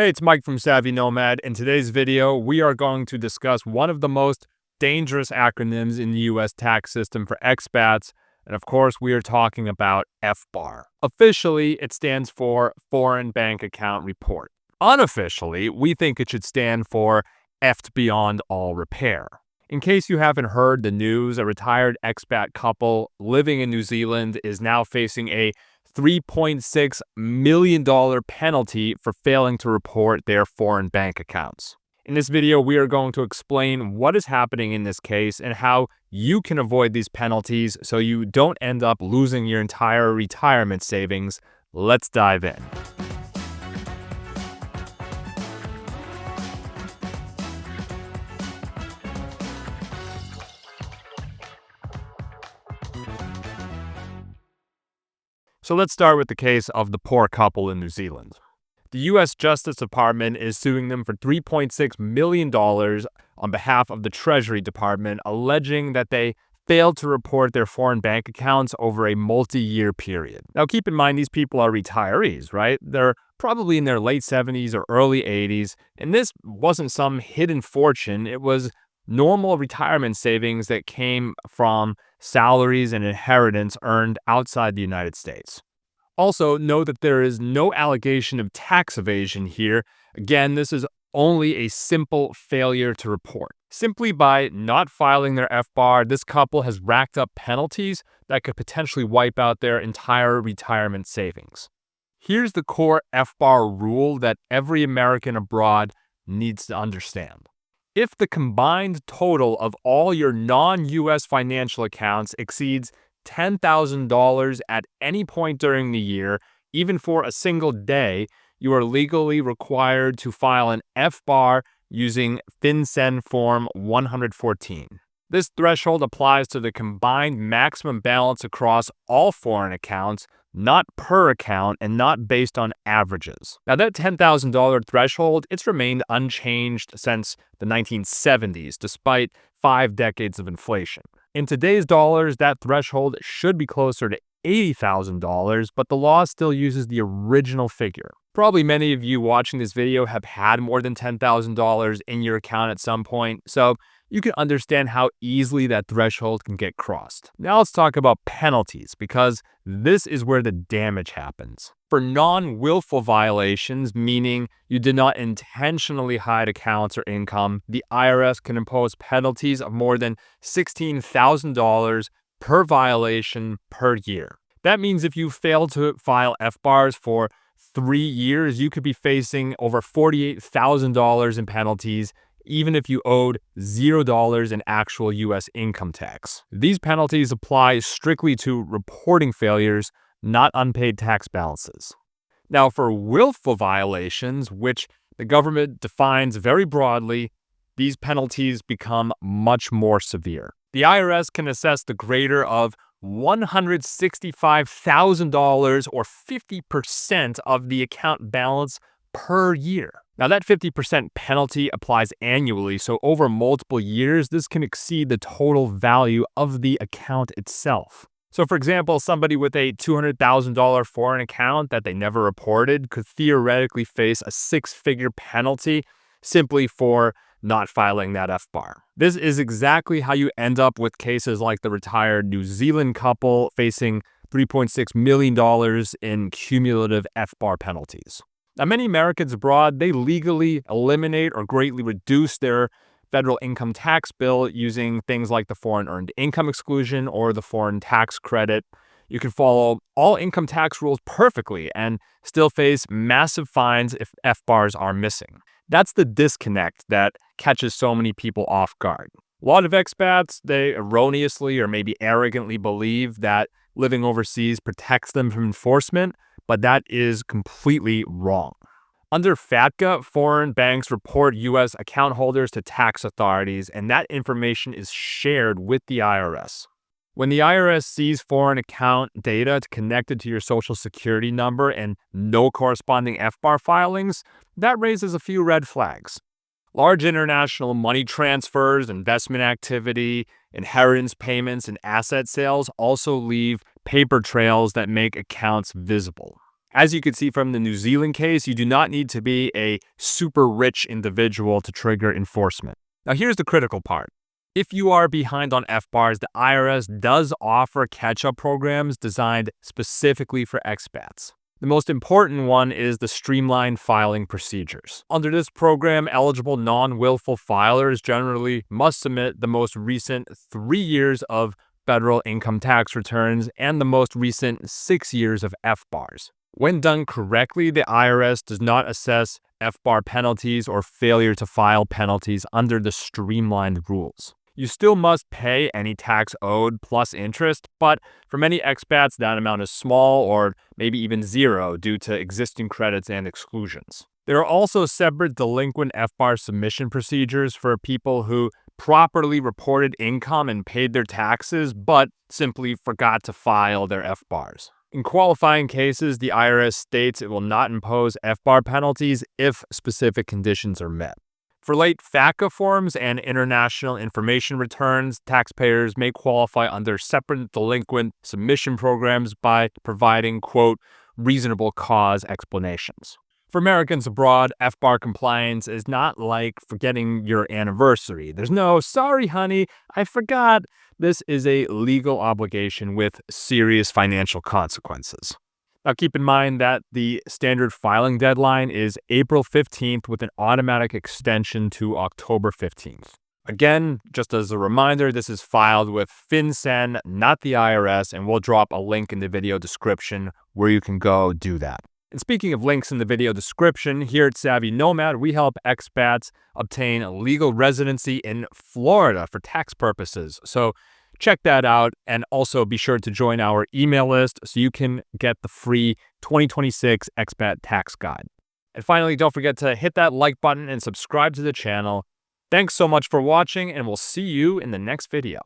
Hey, it's Mike from Savvy Nomad. In today's video, we are going to discuss one of the most dangerous acronyms in the US tax system for expats. And of course, we are talking about FBAR. Officially, it stands for Foreign Bank Account Report. Unofficially, we think it should stand for F'd Beyond All Repair. In case you haven't heard the news, a retired expat couple living in New Zealand is now facing a $3.6 million penalty for failing to report their foreign bank accounts. In this video, we are going to explain what is happening in this case and how you can avoid these penalties so you don't end up losing your entire retirement savings. Let's dive in. So let's start with the case of the poor couple in New Zealand. The U.S. Justice Department is suing them for $3.6 million on behalf of the Treasury Department, alleging that they failed to report their foreign bank accounts over a multi-year period. Now, keep in mind, these people are retirees, right? They're probably in their late 70s or early 80s, and this wasn't some hidden fortune. It was normal retirement savings that came from salaries and inheritance earned outside the United States. Also, note that there is no allegation of tax evasion here. Again, this is only a simple failure to report. Simply by not filing their FBAR, this couple has racked up penalties that could potentially wipe out their entire retirement savings. Here's the core FBAR rule that every American abroad needs to understand. If the combined total of all your non-US financial accounts exceeds $10,000 at any point during the year, even for a single day, you are legally required to file an FBAR using FinCEN Form 114. This threshold applies to the combined maximum balance across all foreign accounts, not per account and not based on averages. Now, that $10,000 threshold, it's remained unchanged since the 1970s, despite 5 decades of inflation. In today's dollars, that threshold should be closer to $80,000, but the law still uses the original figure. Probably many of you watching this video have had more than $10,000 in your account at some point, so you can understand how easily that threshold can get crossed. Now let's talk about penalties, because this is where the damage happens. For non-willful violations, meaning you did not intentionally hide accounts or income, the IRS can impose penalties of more than $16,000 per violation per year. That means if you fail to file FBARs for 3 years, you could be facing over $48,000 in penalties, even if you owed $0 in actual U.S. income tax. These penalties apply strictly to reporting failures, not unpaid tax balances. Now, for willful violations, which the government defines very broadly, these penalties become much more severe. The IRS can assess the greater of $165,000 or 50% of the account balance per year. Now, that 50% penalty applies annually, so over multiple years, this can exceed the total value of the account itself. So, for example, somebody with a $200,000 foreign account that they never reported could theoretically face a 6-figure penalty simply for not filing that FBAR. This is exactly how you end up with cases like the retired New Zealand couple facing $3.6 million in cumulative FBAR penalties. Now, many Americans abroad, they legally eliminate or greatly reduce their federal income tax bill using things like the foreign earned income exclusion or the foreign tax credit. You can follow all income tax rules perfectly and still face massive fines if FBARs are missing. That's the disconnect that catches so many people off guard. A lot of expats, they erroneously or maybe arrogantly believe that living overseas protects them from enforcement, but that is completely wrong. Under FATCA, foreign banks report U.S. account holders to tax authorities, and that information is shared with the IRS. When the IRS sees foreign account data connected to your social security number and no corresponding FBAR filings, that raises a few red flags. Large international money transfers, investment activity, inheritance payments, and asset sales also leave paper trails that make accounts visible. As you can see from the New Zealand case, you do not need to be a super rich individual to trigger enforcement. Now here's the critical part. If you are behind on FBARs, the IRS does offer catch-up programs designed specifically for expats. The most important one is the Streamlined filing procedures. Under this program, eligible non-willful filers generally must submit the most recent 3 years of federal income tax returns and the most recent 6 years of FBARs. When done correctly, the IRS does not assess FBAR penalties or failure to file penalties under the Streamlined rules. You still must pay any tax owed plus interest, but for many expats, that amount is small or maybe even zero due to existing credits and exclusions. There are also separate delinquent FBAR submission procedures for people who properly reported income and paid their taxes, but simply forgot to file their FBARs. In qualifying cases, the IRS states it will not impose FBAR penalties if specific conditions are met. For late FATCA forms and international information returns, taxpayers may qualify under separate delinquent submission programs by providing, quote, reasonable cause explanations. For Americans abroad, FBAR compliance is not like forgetting your anniversary. There's no, sorry, honey, I forgot. This is a legal obligation with serious financial consequences. Now, keep in mind that the standard filing deadline is April 15th with an automatic extension to October 15th. Again, just as a reminder, this is filed with FinCEN, not the IRS, and we'll drop a link in the video description where you can go do that. And speaking of links in the video description, here at Savvy Nomad, we help expats obtain legal residency in Florida for tax purposes. So check that out, and also be sure to join our email list so you can get the free 2026 Expat Tax Guide. And finally, don't forget to hit that like button and subscribe to the channel. Thanks so much for watching, and we'll see you in the next video.